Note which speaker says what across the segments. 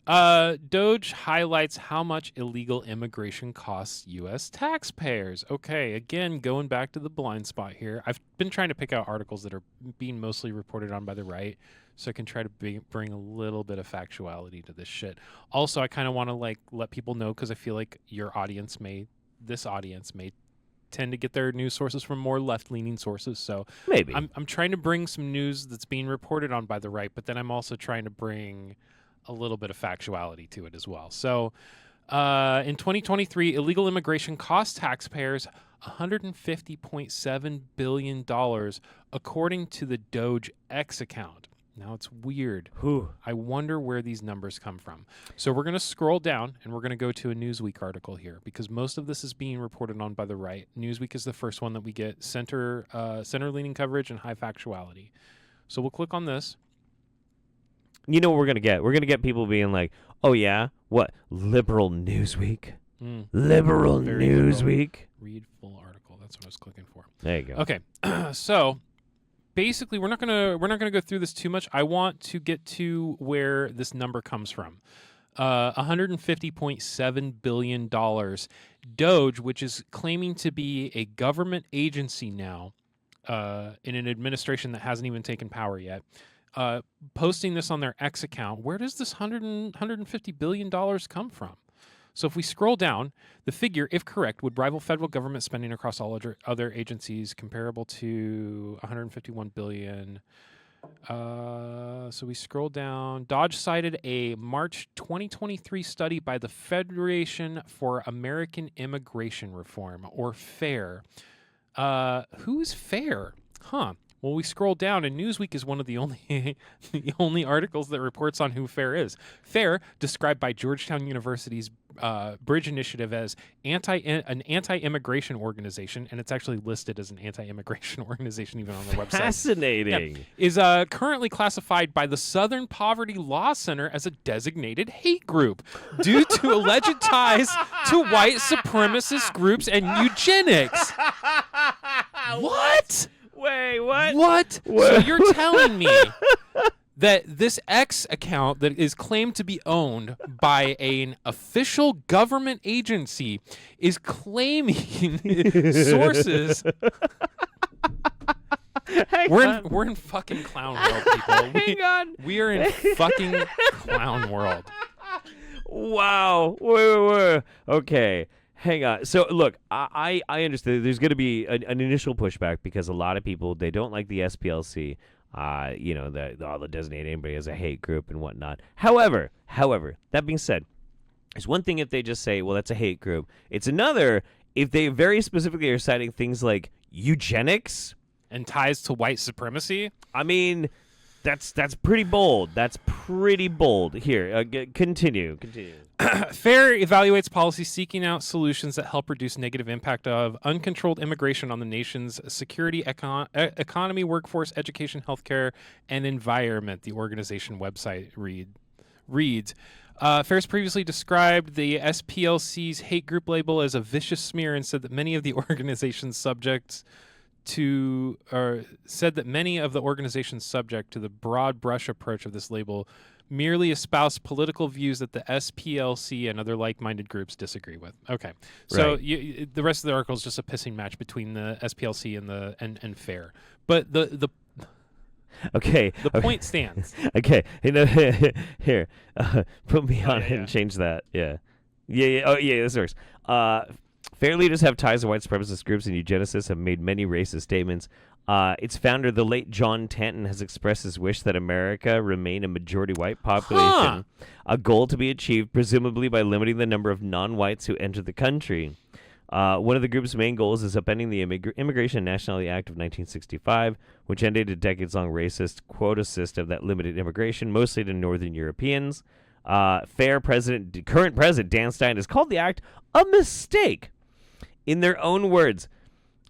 Speaker 1: DOGE highlights how much illegal immigration costs U.S. taxpayers. Okay, again, going back to the blind spot here. I've been trying to pick out articles that are being mostly reported on by the right, so I can try to bring a little bit of factuality to this shit. Also, I kind of want to let people know, because I feel like this audience may tend to get their news sources from more left-leaning sources. So
Speaker 2: maybe
Speaker 1: I'm trying to bring some news that's being reported on by the right, but then I'm also trying to bring a little bit of factuality to it as well. So in 2023, illegal immigration cost taxpayers $150.7 billion, according to the DOGE X account. Now, it's weird. I wonder where these numbers come from. So we're going to scroll down, and we're going to go to a Newsweek article here, because most of this is being reported on by the right. Newsweek is the first one that we get center-leaning coverage and high factuality. So we'll click on this.
Speaker 2: You know what we're going to get? We're going to get people being like, oh, yeah? What? Liberal Newsweek? Liberal Newsweek?
Speaker 1: Read full article. That's what I was clicking for.
Speaker 2: There you go.
Speaker 1: Okay. So basically, we're not gonna go through this too much. I want to get to where this number comes from. $150.7 billion. DOGE, which is claiming to be a government agency now, in an administration that hasn't even taken power yet, posting this on their X account. Where does this $150 billion come from? So if we scroll down, the figure, if correct, would rival federal government spending across all other agencies, comparable to $151 billion. So we scroll down. DOGE cited a March 2023 study by the Federation for American Immigration Reform, or FAIR. Who's FAIR? Huh. Well, we scroll down, and Newsweek is one of the only articles that reports on who FAIR is. FAIR, described by Georgetown University's Bridge Initiative as an anti-immigration organization, and it's actually listed as an anti-immigration organization even on the website.
Speaker 2: Fascinating.
Speaker 1: Yeah, is currently classified by the Southern Poverty Law Center as a designated hate group due to alleged ties to white supremacist groups and eugenics. What?
Speaker 2: Wait, what?
Speaker 1: What? So you're telling me that this X account that is claimed to be owned by an official government agency is claiming sources. We're in fucking clown world, people.
Speaker 2: Hang on.
Speaker 1: We are in fucking clown world.
Speaker 2: Wow. Wait. Okay. Hang on. So, look, I understand there's going to be an initial pushback because a lot of people, they don't like the SPLC, the designate anybody as a hate group and whatnot. However, that being said, it's one thing if they just say, well, that's a hate group. It's another if they very specifically are citing things like eugenics.
Speaker 1: And ties to white supremacy?
Speaker 2: I mean, that's pretty bold. That's pretty bold. Here, continue.
Speaker 1: FAIR evaluates policies seeking out solutions that help reduce negative impact of uncontrolled immigration on the nation's security, economy, workforce, education, healthcare, and environment, the organization website reads. FAIR's previously described the SPLC's hate group label as a vicious smear and said that many of the organization's subject to the broad brush approach of this label merely espouse political views that the SPLC and other like-minded groups disagree with. Okay, so
Speaker 2: right.
Speaker 1: The rest of the article is just a pissing match between the SPLC and FAIR. But the point stands.
Speaker 2: Okay, here, put me on it and change that. Yeah. Oh yeah, this works. FAIR leaders have ties to white supremacist groups, and eugenicists have made many racist statements. Its founder, the late John Tanton, has expressed his wish that America remain a majority white population, a goal to be achieved presumably by limiting the number of non-whites who enter the country. One of the group's main goals is upending the Immigration and Nationality Act of 1965, which ended a decades-long racist quota system that limited immigration, mostly to Northern Europeans. FAIR current president Dan Stein has called the act a mistake. In their own words,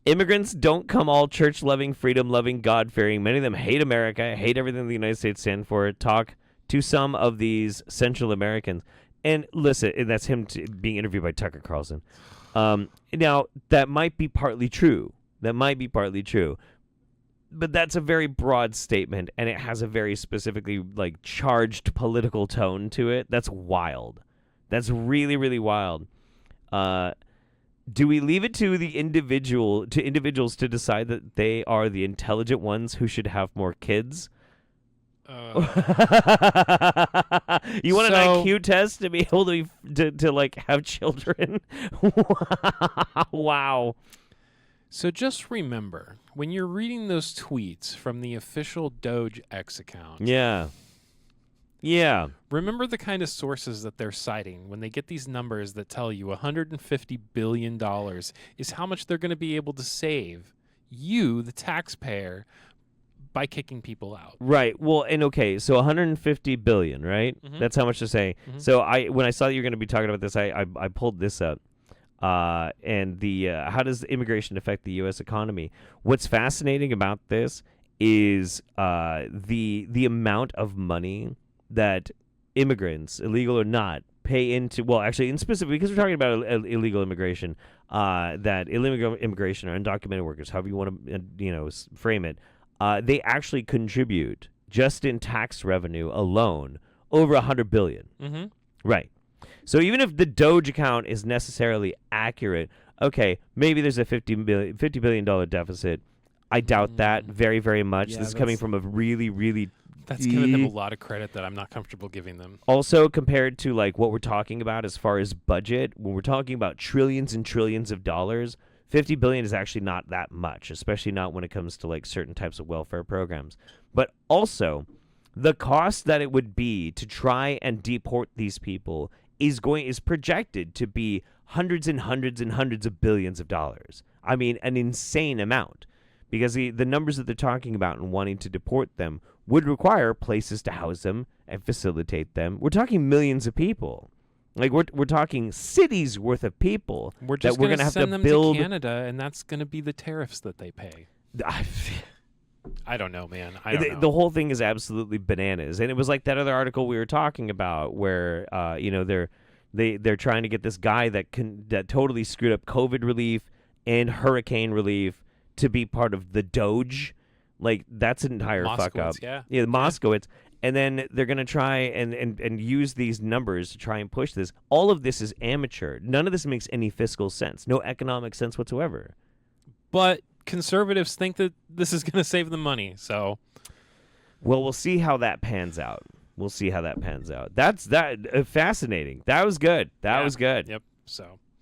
Speaker 2: immigrants don't come all church-loving, freedom-loving, God-fearing. Many of them hate America, hate everything the United States stands for. Talk to some of these Central Americans. And listen, and that's him being interviewed by Tucker Carlson. Now, that might be partly true. but that's a very broad statement, and it has a very specifically like charged political tone to it. That's wild. That's really, really wild. Do we leave it to individuals to decide that they are the intelligent ones who should have more kids? You want an IQ test to be able to like have children? Wow.
Speaker 1: So just remember, when you're reading those tweets from the official Doge X account,
Speaker 2: yeah,
Speaker 1: remember the kind of sources that they're citing when they get these numbers that tell you $150 billion is how much they're going to be able to save you, the taxpayer, by kicking people out.
Speaker 2: Right. Well, and okay, so 150 billion, right?
Speaker 1: Mhm.
Speaker 2: That's how much they're saying.
Speaker 1: Mhm.
Speaker 2: So when I saw that you're going to be talking about this, I pulled this up. And the how does immigration affect the U.S. economy? What's fascinating about this is the amount of money that immigrants, illegal or not, pay into. Well, actually, in specific, because we're talking about illegal immigration, that illegal immigration or undocumented workers, however you want to frame it, they actually contribute just in tax revenue alone over $100 billion.
Speaker 1: Mm-hmm.
Speaker 2: Right. So even if the Doge account is necessarily accurate, okay, maybe there's a $50 billion deficit. I doubt that very, very much.
Speaker 1: Yeah,
Speaker 2: this is coming from a really, really...
Speaker 1: That's giving them a lot of credit that I'm not comfortable giving them.
Speaker 2: Also, compared to like what we're talking about as far as budget, when we're talking about trillions and trillions of dollars, $50 billion is actually not that much, especially not when it comes to like certain types of welfare programs. But also, the cost that it would be to try and deport these people is projected to be hundreds and hundreds and hundreds of billions of dollars. I mean, an insane amount, because the numbers that they're talking about and wanting to deport them would require places to house them and facilitate them. We're talking millions of people. Like we're talking cities worth of people.
Speaker 1: We're just
Speaker 2: going to have
Speaker 1: send
Speaker 2: to
Speaker 1: them
Speaker 2: build
Speaker 1: to Canada, and that's going to be the tariffs that they pay. I don't know, man. I don't know.
Speaker 2: The whole thing is absolutely bananas, and it was like that other article we were talking about, where they're trying to get this guy that totally screwed up COVID relief and hurricane relief to be part of the DOGE. Like that's an entire fuck up.
Speaker 1: Yeah,
Speaker 2: Moskowitz. And then they're going to try and use these numbers to try and push this. All of this is amateur. None of this makes any fiscal sense. No economic sense whatsoever.
Speaker 1: But conservatives think that this is going to save them money. So,
Speaker 2: well, we'll see how that pans out. That's fascinating. That was good. That was good.
Speaker 1: Yep. So.